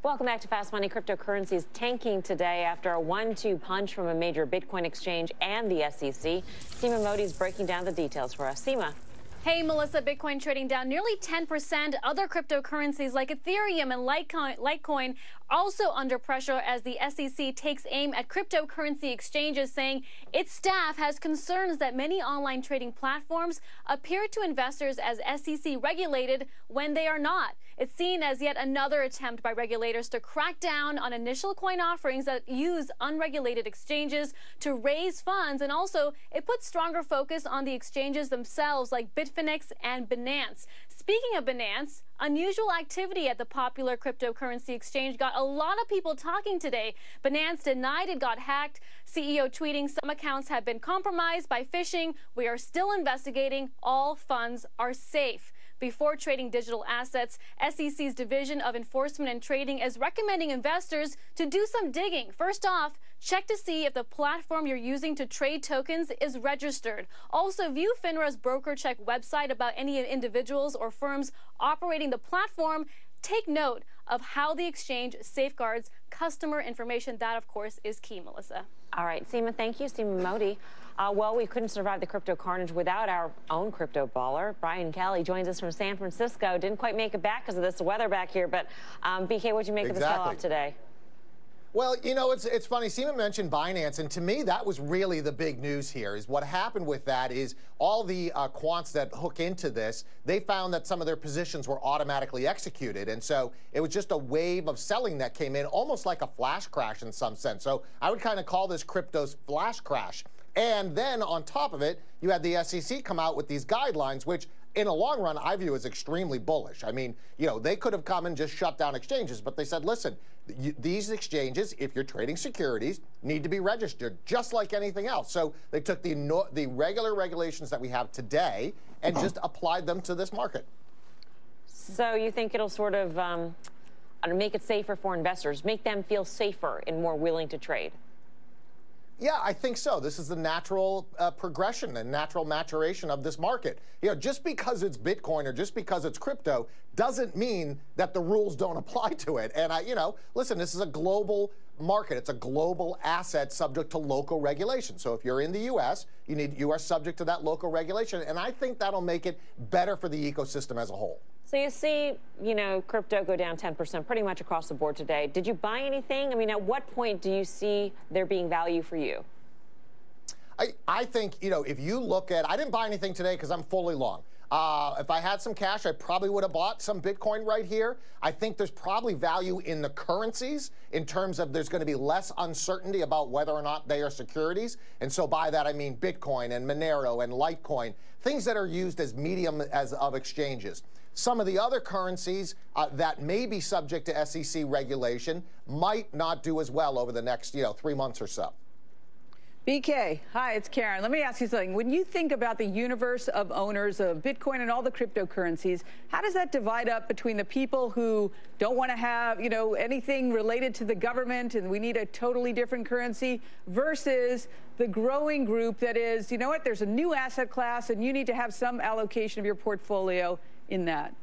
Welcome back to Fast Money. Cryptocurrencies tanking today after a 1-2 punch from a major Bitcoin exchange and the SEC. Seema Modi's breaking down the details for us. Seema. Hey, Melissa, Bitcoin trading down nearly 10%. Other cryptocurrencies like Ethereum and Litecoin also under pressure as the SEC takes aim at cryptocurrency exchanges, saying its staff has concerns that many online trading platforms appear to investors as SEC regulated when they are not. It's seen as yet another attempt by regulators to crack down on initial coin offerings that use unregulated exchanges to raise funds, and also it puts stronger focus on the exchanges themselves like Bitfinex and Binance. Speaking of Binance, unusual activity at the popular cryptocurrency exchange got a lot of people talking today. Binance denied it got hacked. CEO tweeting, "Some accounts have been compromised by phishing. We are still investigating. All funds are safe." Before trading digital assets, SEC's Division of Enforcement and Trading is recommending investors to do some digging. First off, check to see if the platform you're using to trade tokens is registered. Also, view FINRA's broker check website about any individuals or firms operating the platform. Take note of how the exchange safeguards customer information. That, of course, is key, Melissa. All right, Seema, thank you. Seema Modi. Well, we couldn't survive the crypto carnage without our own crypto baller. Brian Kelly joins us from San Francisco. Didn't quite make it back because of this weather back here, but BK, what'd you make of the sell-off today? Well, you know, it's funny. Seema mentioned Binance, and to me, that was really the big news here. Is what happened with that is all the quants that hook into this, they found that some of their positions were automatically executed, and so it was just a wave of selling that came in, almost like a flash crash in some sense. So I would kind of call this crypto's flash crash. And then on top of it, you had the SEC come out with these guidelines, which in the long run, I view as extremely bullish. I mean, you know, they could have come and just shut down exchanges, but they said, listen, these exchanges, if you're trading securities, need to be registered just like anything else. So they took the regular regulations that we have today and just applied them to this market. So you think it'll sort of make it safer for investors, make them feel safer and more willing to trade? Yeah, I think so. This is the natural progression and natural maturation of this market. You know, just because it's Bitcoin or just because it's crypto doesn't mean that the rules don't apply to it. And you know, listen, this is a global market. It's a global asset subject to local regulation. So if you're in the U.S., you are subject to that local regulation. And I think that'll make it better for the ecosystem as a whole. So you see, you know, crypto go down 10% pretty much across the board today. Did you buy anything? I mean, at what point do you see there being value for you? I think, you know, if you look at, I didn't buy anything today because I'm fully long. If I had some cash, I probably would have bought some Bitcoin right here. I think there's probably value in the currencies in terms of there's going to be less uncertainty about whether or not they are securities. And so by that, I mean Bitcoin and Monero and Litecoin, things that are used as medium of exchanges. Some of the other currencies that may be subject to SEC regulation might not do as well over the next, 3 months or so. BK, hi, it's Karen. Let me ask you something. When you think about the universe of owners of Bitcoin and all the cryptocurrencies, how does that divide up between the people who don't want to have, anything related to the government and we need a totally different currency versus the growing group that is, you know what, there's a new asset class and you need to have some allocation of your portfolio in that?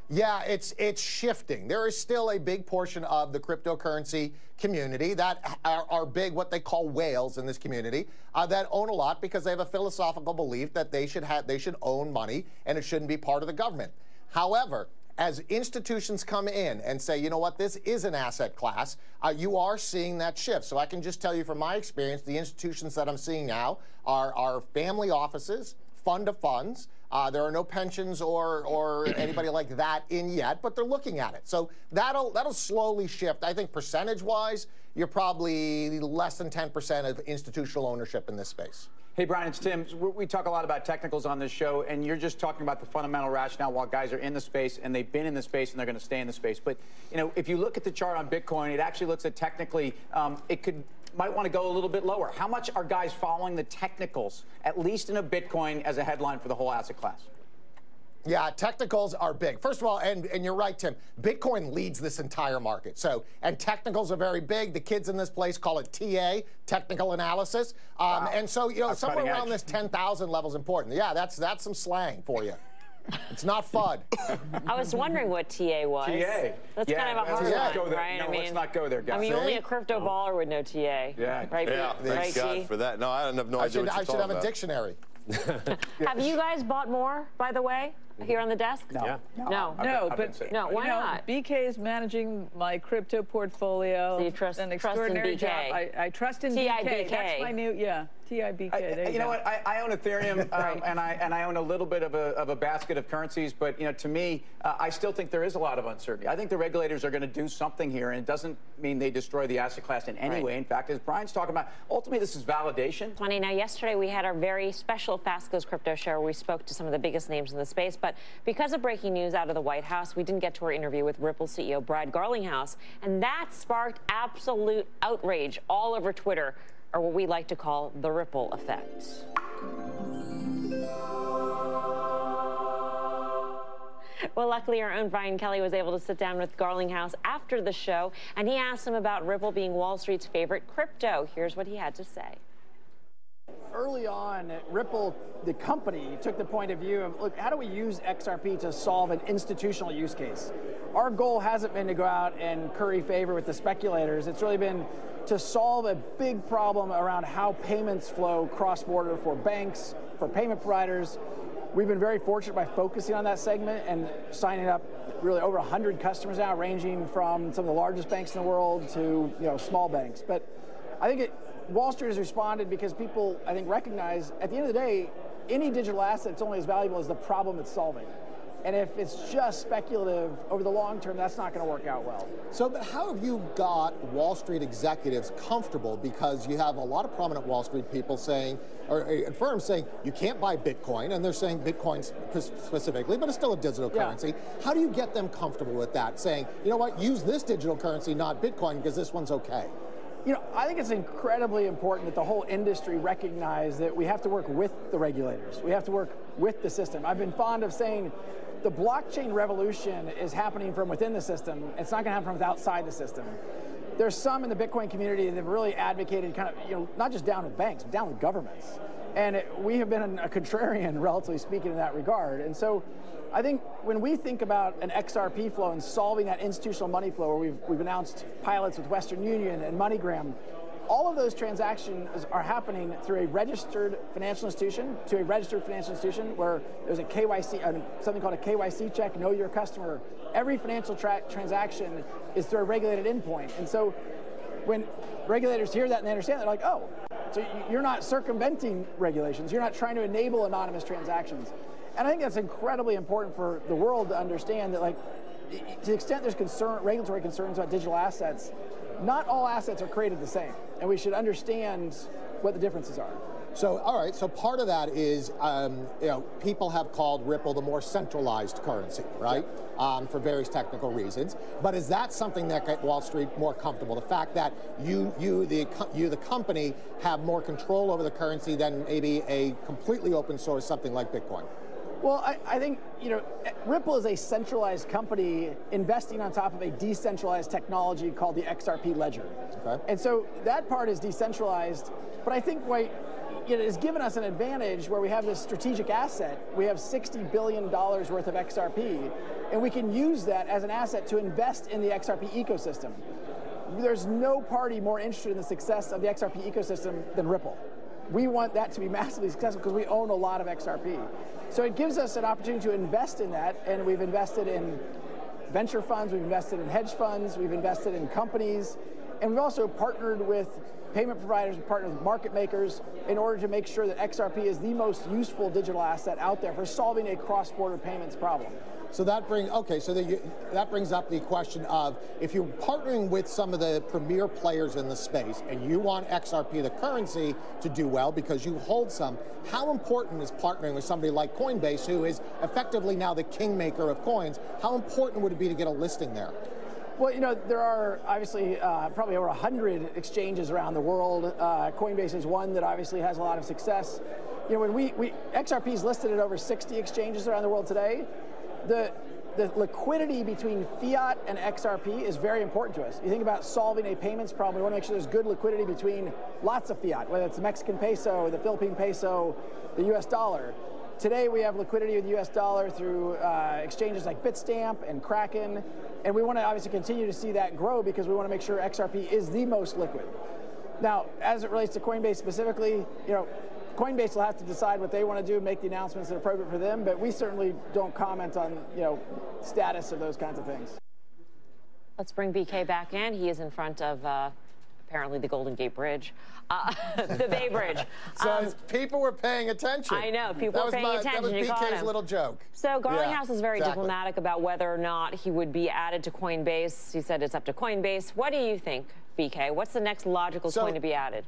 Yeah, it's shifting. There is still a big portion of the cryptocurrency community that are big, what they call whales in this community, that own a lot because they have a philosophical belief that they should own money and it shouldn't be part of the government. However, as institutions come in and say, you know what, this is an asset class, you are seeing that shift. So I can just tell you from my experience, the institutions that I'm seeing now are family offices, fund of funds. There are no pensions or anybody like that in yet, but they're looking at it. So that'll slowly shift. I think percentage-wise, you're probably less than 10% of institutional ownership in this space. Hey, Brian, it's Tim. We talk a lot about technicals on this show, and you're just talking about the fundamental rationale while guys are in the space, and they've been in the space, and they're going to stay in the space. But, if you look at the chart on Bitcoin, it actually looks at technically might want to go a little bit lower. How much are guys following the technicals, at least in a Bitcoin, as a headline for the whole asset class? Yeah, technicals are big. First of all, and you're right, Tim, Bitcoin leads this entire market. So, and technicals are very big. The kids in this place call it TA, technical analysis. Wow. And so, That's somewhere around edge. this 10,000 level is important. Yeah, that's some slang for you. It's not FUD. I was wondering what TA was. TA. That's kind of a hard one, right? No, let's not go there, guys. I mean, only a crypto baller would know TA. Yeah. Right, Yeah, right, thanks God G? for that. No, I have no idea what you're I should talking have about. a dictionary. Have you guys bought more, by the way, here on the desk? No. Yeah. No. No, why not? BK is managing my crypto portfolio. So you trust an in extraordinary BK. job. I trust in TIBK. BK. That's my new, TIBK. There you know go. what? I own Ethereum, and I own a little bit of a basket of currencies. But to me, I still think there is a lot of uncertainty. I think the regulators are going to do something here, and it doesn't mean they destroy the asset class in any way. In fact, as Brian's talking about, ultimately this is validation. Funny. Now, yesterday we had our very special Fast Goes Crypto show where we spoke to some of the biggest names in the space. But because of breaking news out of the White House, we didn't get to our interview with Ripple CEO Brad Garlinghouse, and that sparked absolute outrage all over Twitter, or what we like to call the Ripple effect. Well, luckily, our own Brian Kelly was able to sit down with Garlinghouse after the show, and he asked him about Ripple being Wall Street's favorite crypto. Here's what he had to say. Early on, Ripple, the company, took the point of view of, look, how do we use XRP to solve an institutional use case? Our goal hasn't been to go out and curry favor with the speculators. It's really been to solve a big problem around how payments flow cross-border for banks, for payment providers. We've been very fortunate by focusing on that segment and signing up really over 100 customers now, ranging from some of the largest banks in the world to small banks. But I think Wall Street has responded because people, I think, recognize at the end of the day, any digital asset is only as valuable as the problem it's solving. And if it's just speculative over the long term, that's not going to work out well. So, but how have you got Wall Street executives comfortable? Because you have a lot of prominent Wall Street people saying, or firms saying, you can't buy Bitcoin, and they're saying Bitcoin specifically, but it's still a digital currency. How do you get them comfortable with that, saying, you know what, use this digital currency, not Bitcoin, because this one's okay? I think it's incredibly important that the whole industry recognize that we have to work with the regulators. We have to work with the system. I've been fond of saying the blockchain revolution is happening from within the system. It's not going to happen from outside the system. There's some in the Bitcoin community that have really advocated kind of, not just down with banks, but down with governments. And we have been a contrarian, relatively speaking, in that regard. And so I think when we think about an XRP flow and solving that institutional money flow, where we've announced pilots with Western Union and MoneyGram, all of those transactions are happening through a registered financial institution to a registered financial institution where there's a KYC, something called a KYC check, know your customer. Every financial transaction is through a regulated endpoint. And so when regulators hear that and they understand, they're like, oh, so you're not circumventing regulations. You're not trying to enable anonymous transactions. And I think that's incredibly important for the world to understand that, to the extent there's regulatory concerns about digital assets, not all assets are created the same. And we should understand what the differences are. So, all right, so part of that is, people have called Ripple the more centralized currency, right? For various technical reasons. But is that something that got Wall Street more comfortable? The fact that you, the company, have more control over the currency than maybe a completely open source, something like Bitcoin? Well, I think, Ripple is a centralized company investing on top of a decentralized technology called the XRP ledger. Okay. And so that part is decentralized, but I think it has given us an advantage where we have this strategic asset. We have $60 billion worth of XRP, and we can use that as an asset to invest in the XRP ecosystem. There's no party more interested in the success of the XRP ecosystem than Ripple. We want that to be massively successful because we own a lot of XRP. So it gives us an opportunity to invest in that, and we've invested in venture funds, we've invested in hedge funds, we've invested in companies, and we've also partnered with payment providers, we've partnered with market makers in order to make sure that XRP is the most useful digital asset out there for solving a cross-border payments problem. So that brings up the question of, if you're partnering with some of the premier players in the space and you want XRP, the currency, to do well because you hold some, how important is partnering with somebody like Coinbase, who is effectively now the kingmaker of coins? How important would it be to get a listing there? Well, there are obviously probably over 100 exchanges around the world. Coinbase is one that obviously has a lot of success. When XRP is listed at over 60 exchanges around the world today. The liquidity between fiat and XRP is very important to us. You think about solving a payments problem, we want to make sure there's good liquidity between lots of fiat, whether it's the Mexican peso, the Philippine peso, the US dollar. today we have liquidity of the U.S. dollar through exchanges like Bitstamp and Kraken, and we want to obviously continue to see that grow because we want to make sure XRP is the most liquid. Now, as it relates to Coinbase specifically, Coinbase will have to decide what they want to do, make the announcements that are appropriate for them, but we certainly don't comment on, status of those kinds of things. Let's bring BK back in. He is in front of apparently the Golden Gate Bridge, the Bay Bridge. So people were paying attention. I know, people were paying attention. That was You caught BK's him. little joke. So Garlinghouse is very exactly. diplomatic about whether or not he would be added to Coinbase. He said it's up to Coinbase. What do you think, BK? What's the next logical coin to be added?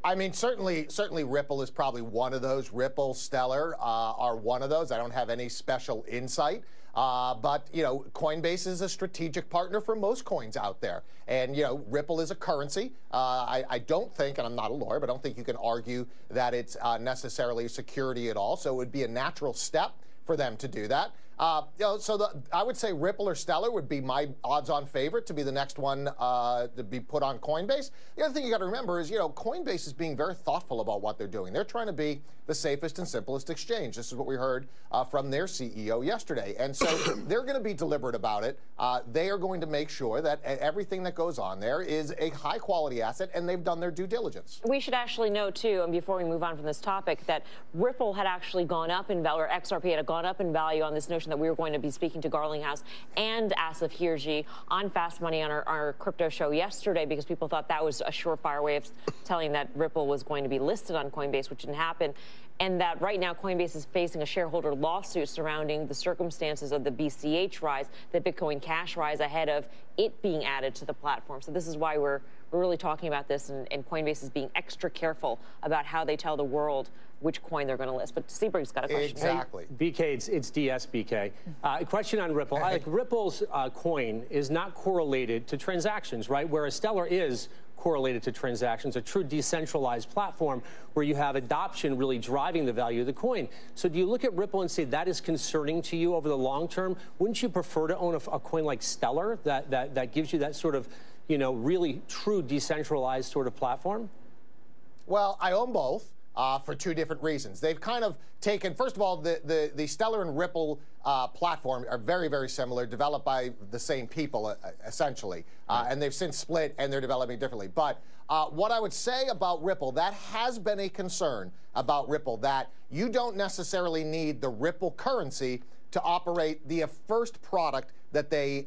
I mean, certainly Ripple is probably one of those. Ripple, Stellar are one of those. I don't have any special insight. But, Coinbase is a strategic partner for most coins out there. And, Ripple is a currency. I don't think, and I'm not a lawyer, but I don't think you can argue that it's necessarily a security at all. So it would be a natural step for them to do that. I would say Ripple or Stellar would be my odds-on favorite to be the next one to be put on Coinbase. The other thing you got to remember is, Coinbase is being very thoughtful about what they're doing. They're trying to be the safest and simplest exchange. This is what we heard from their CEO yesterday. And so they're going to be deliberate about it. They are going to make sure that everything that goes on there is a high-quality asset, and they've done their due diligence. We should actually note, too, and before we move on from this topic, that Ripple had actually gone up in value, or XRP had gone up in value on this notion that we were going to be speaking to Garlinghouse and Asif Hirji on Fast Money on our crypto show yesterday, because people thought that was a surefire way of telling that Ripple was going to be listed on Coinbase, which didn't happen. And that right now Coinbase is facing a shareholder lawsuit surrounding the circumstances of the BCH rise, the Bitcoin Cash rise, ahead of it being added to the platform. So this is why we're really talking about this, and Coinbase is being extra careful about how they tell the world which coin they're going to list. But Seaberg's got a question. Exactly. Hey, BK, it's DS, BK. A question on Ripple. Ripple's coin is not correlated to transactions, right? Whereas Stellar is correlated to transactions, a true decentralized platform where you have adoption really driving the value of the coin. So do you look at Ripple and say that is concerning to you over the long term? Wouldn't you prefer to own a coin like Stellar that gives you that sort of, really true decentralized sort of platform? Well, I own both. For two different reasons. They've kind of taken, first of all, the Stellar and Ripple platform are very, very similar, developed by the same people, essentially. And they've since split, and they're developing differently. But what I would say about Ripple, that has been a concern about Ripple, that you don't necessarily need the Ripple currency to operate the first product that they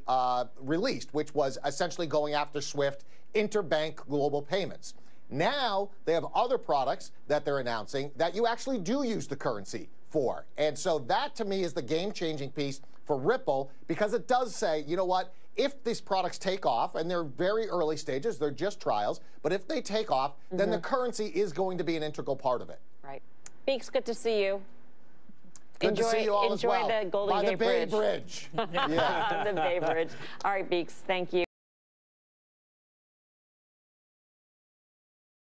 released, which was essentially going after SWIFT interbank global payments. Now they have other products that they're announcing that you actually do use the currency for. And so that, to me, is the game-changing piece for Ripple, because it does say, you know what, if these products take off, and they're very early stages, they're just trials, but if they take off, then the currency is going to be an integral part of it. Right. Beeks, good to see you. Good to see you all as well. Enjoy the Golden Gate Bridge. The Bay Bridge. All right, Beeks, thank you.